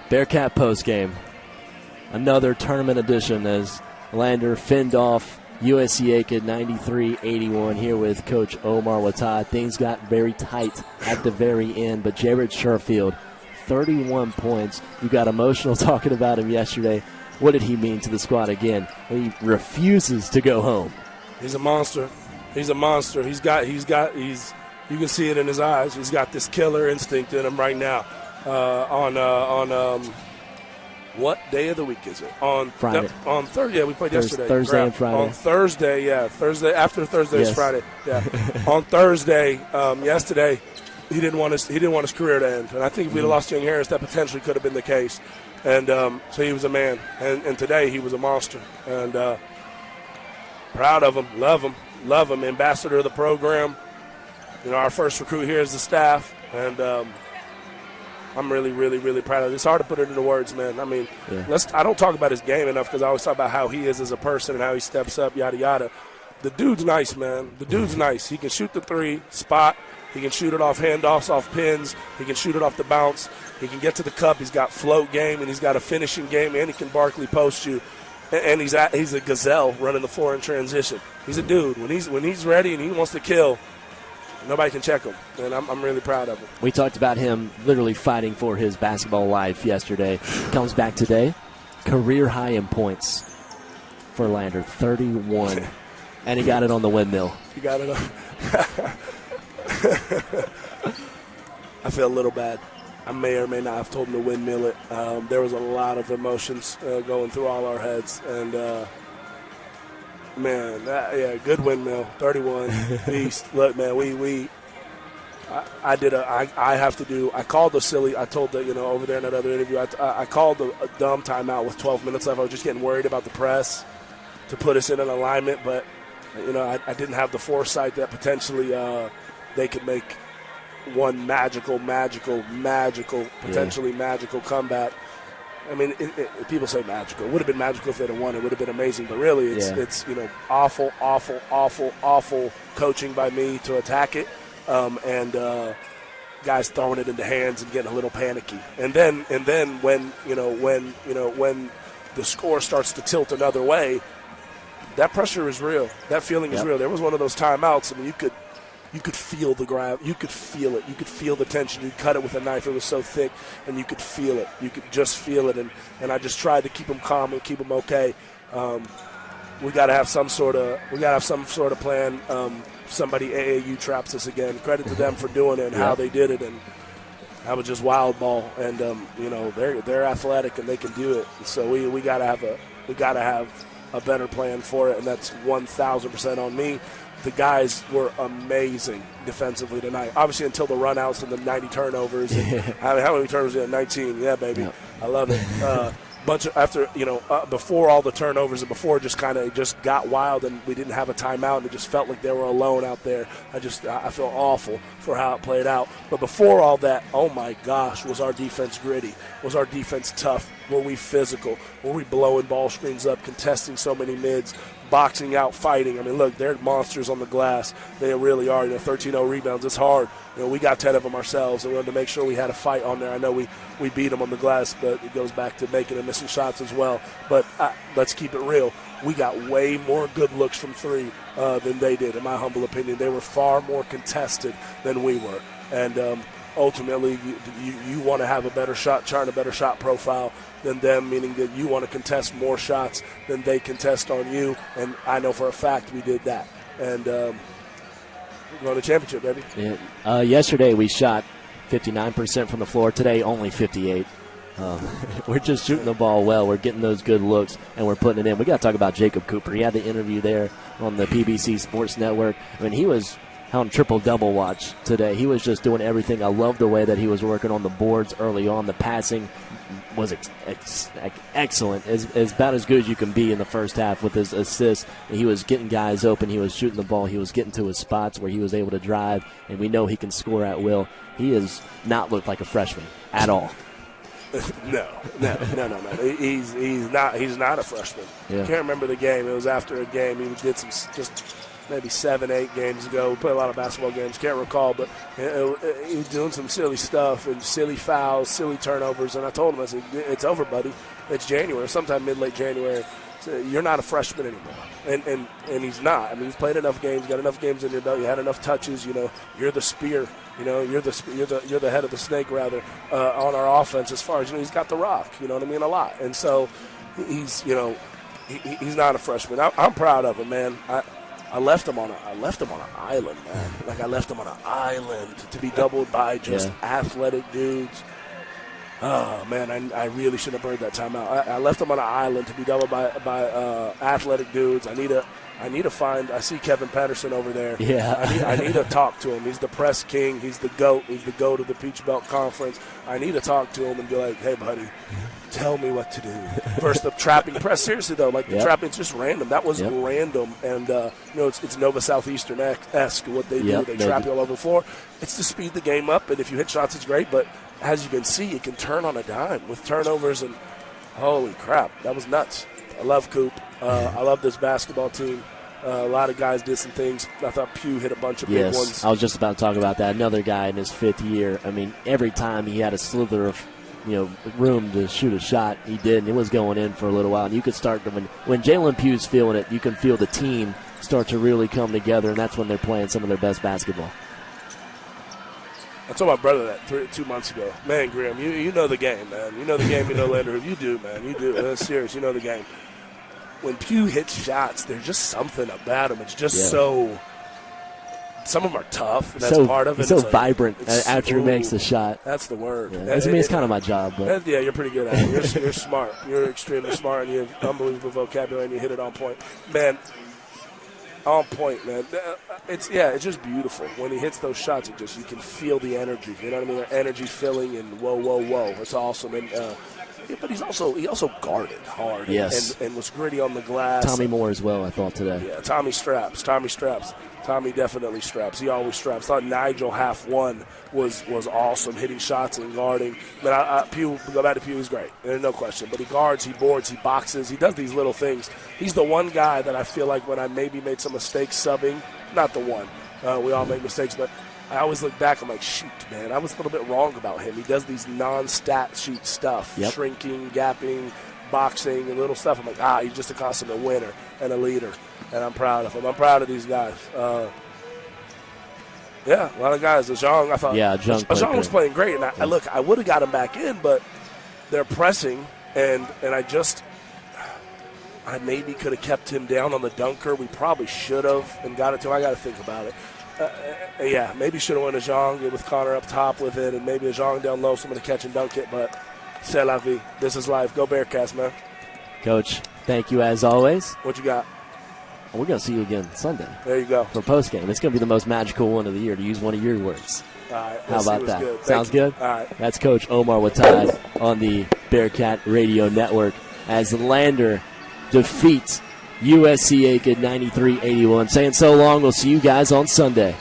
Bearcat postgame. Another tournament edition as Lander fended off USC Aiken 93-81 here with Coach Omar Wattad. Things got very tight at the very end, but Jared Sherfield, 31 points. You got emotional talking about him yesterday. What did he mean to the squad again? He refuses to go home. He's a monster. He's a monster. You can see it in his eyes. He's got this killer instinct in him right now. On what day of the week is it? On Friday. On Thursday. Yeah, we played yesterday. Thursday and Friday. On Thursday, yeah. Thursday after Thursday is Yes. Friday. Yeah. On Thursday, yesterday, he didn't want his career to end. And I think if we'd have lost Young Harris, that potentially could have been the case. And so he was a man. And today he was a monster. And proud of him, love him, ambassador of the program. You know, our first recruit here is the staff, and I'm really, really, really proud of it. It's hard to put it into words, man. I mean, I don't talk about his game enough because I always talk about how he is as a person and how he steps up, yada, yada. The dude's nice, man. The dude's nice. He can shoot the three, spot. He can shoot it off handoffs, off pins. He can shoot it off the bounce. He can get to the cup. He's got float game, and he's got a finishing game, and he can Barkley post you. And he's a gazelle running the floor in transition. He's a dude. When he's ready and he wants to kill, nobody can check him, and I'm really proud of him. We talked about him literally fighting for his basketball life yesterday. Comes back today, career high in points for Lander, 31, and he got it on the windmill. He got it on. I feel a little bad. I may or may not have told him to windmill it. There was a lot of emotions going through all our heads, and man, good windmill, 31, beast. Look, man, I called the silly. I told over there in that other interview. I called a dumb timeout with 12 minutes left. I was just getting worried about the press to put us in an alignment, but I didn't have the foresight that potentially they could make one magical, potentially magical comeback. I mean, people say magical. It would have been magical if they'd have won. It would have been amazing. But really, it's awful coaching by me to attack it, and guys throwing it into hands and getting a little panicky. And then when the score starts to tilt another way, that pressure is real. That feeling is real. There was one of those timeouts. I mean, you could feel the grab. You could feel it. You could feel the tension. You cut it with a knife. It was so thick, and you could feel it. You could just feel it. And I just tried to keep them calm and keep them okay. We got to have some sort of plan. Somebody AAU traps us again. Credit to them for doing it and how they did it. And that was just wild ball. And they're athletic and they can do it. So we got to have a better plan for it. And that's 1,000% on me. The guys were amazing defensively tonight. Obviously, until the runouts and the 90 turnovers. How many turnovers did 19? Yeah, baby. Yeah. I love it. Before all the turnovers and before just got wild and we didn't have a timeout and it just felt like they were alone out there. I feel awful for how it played out. But before all that, oh my gosh, was our defense gritty? Was our defense tough? Were we physical? Were we blowing ball screens up, contesting so many mids, boxing out, fighting? I mean, look, they're monsters on the glass. They really are. 13-0 rebounds. It's hard. We got 10 of them ourselves, and we wanted to make sure we had a fight on there. I know we beat them on the glass, but it goes back to making and missing shots as well. But let's keep it real. We got way more good looks from three than they did, in my humble opinion. They were far more contested than we were. And ultimately, you want to have a better shot, chart a better shot profile than them, meaning that you want to contest more shots than they contest on you. And I know for a fact we did that. And we're going to championship, baby. Yeah. Yesterday we shot 59% from the floor. Today only 58%. We're just shooting the ball well. We're getting those good looks, and we're putting it in. We got to talk about Jacob Cooper. He had the interview there on the PBC Sports Network. I mean, he was on triple-double watch today. He was just doing everything. I love the way that he was working on the boards early on. The passing was excellent. It's about as good as you can be in the first half with his assists. He was getting guys open. He was shooting the ball. He was getting to his spots where he was able to drive, and we know he can score at will. He has not looked like a freshman at all. No. He's not a freshman. Yeah. I can't remember the game. It was after a game. He did some just maybe 7, 8 games ago. We played a lot of basketball games, can't recall, but he was doing some silly stuff and silly fouls, silly turnovers. And I told him, I said, it's over, buddy. It's January, sometime mid-late January. So you're not a freshman anymore. And he's not. I mean, he's played enough games, got enough games in your belt. You had enough touches. You're the spear. You're the head of the snake, rather, on our offense as far as, he's got the rock, a lot. And so he's not a freshman. I'm proud of him, man. I left him on an island, man. Like, I left him on an island to be doubled by just athletic dudes. Oh, man, I really should have burned that timeout. I left him on an island to be doubled by athletic dudes. I need to find – I see Kevin Patterson over there. Yeah. I need to talk to him. He's the press king. He's the GOAT. He's the GOAT of the Peach Belt Conference. I need to talk to him and be like, hey, buddy, tell me what to do. Versus the trapping press. Seriously, though, the trapping's just random. That was random. And, it's Nova Southeastern-esque what they do. They trap you all over the floor. It's to speed the game up, and if you hit shots, it's great. But as you can see, it can turn on a dime with turnovers. And holy crap, that was nuts. I love Coop. I love this basketball team. A lot of guys did some things. I thought Pugh hit a bunch of big ones. I was just about to talk about that. Another guy in his 5th year. I mean, every time he had a slither of room to shoot a shot, he did, and it was going in for a little while. And you could start to, when Jalen Pugh's feeling it, you can feel the team start to really come together, and that's when they're playing some of their best basketball. I told my brother that 2 months ago. Man, Graham, you know the game, man. You know the game, Lander. You do, man. You do. That's serious. You know the game. When Pugh hits shots, there's just something about him. It's just so – some of them are tough, and that's part of it. It's so vibrant after he makes the shot. That's the word. Yeah. It's kind of my job. But. Yeah, you're pretty good at it. You're smart. You're extremely smart, and you have unbelievable vocabulary, and you hit it on point. Man, on point, man. It's just beautiful. When he hits those shots, you can feel the energy. You know what I mean? The energy filling, and whoa. It's awesome. And but he also guarded hard. Yes. And was gritty on the glass. Tommy Moore as well, I thought, today. Yeah, Tommy straps. Tommy definitely straps. He always straps. I thought Nigel half one was awesome, hitting shots and guarding. But Pugh, go back to Pugh, he's great. There's no question. But he guards, he boards, he boxes. He does these little things. He's the one guy that I feel like when I maybe made some mistakes subbing, not the one. We all make mistakes, but I always look back, I'm like, shoot, man, I was a little bit wrong about him. He does these non-stat sheet stuff, shrinking, gapping, boxing, and little stuff. I'm like, he's just a consummate winner and a leader, and I'm proud of him. I'm proud of these guys. A lot of guys. Ajong, I thought, Ajong was playing great, and I would have got him back in, but they're pressing, and I maybe could have kept him down on the dunker. We probably should have and got it to him. I got to think about it. Maybe should have went Ajong with Connor up top with it, and maybe Ajong down low, someone to catch and dunk it, but c'est la vie. This is life. Go Bearcats, man. Coach, thank you as always. What you got? We're going to see you again Sunday. There you go. For postgame. It's going to be the most magical one of the year, to use one of your words. All right. How about that? Good. Sounds good? All right. That's Coach Omar Wattad on the Bearcat Radio Network as Lander defeats USC Aiken 93-81. Saying so long. We'll see you guys on Sunday.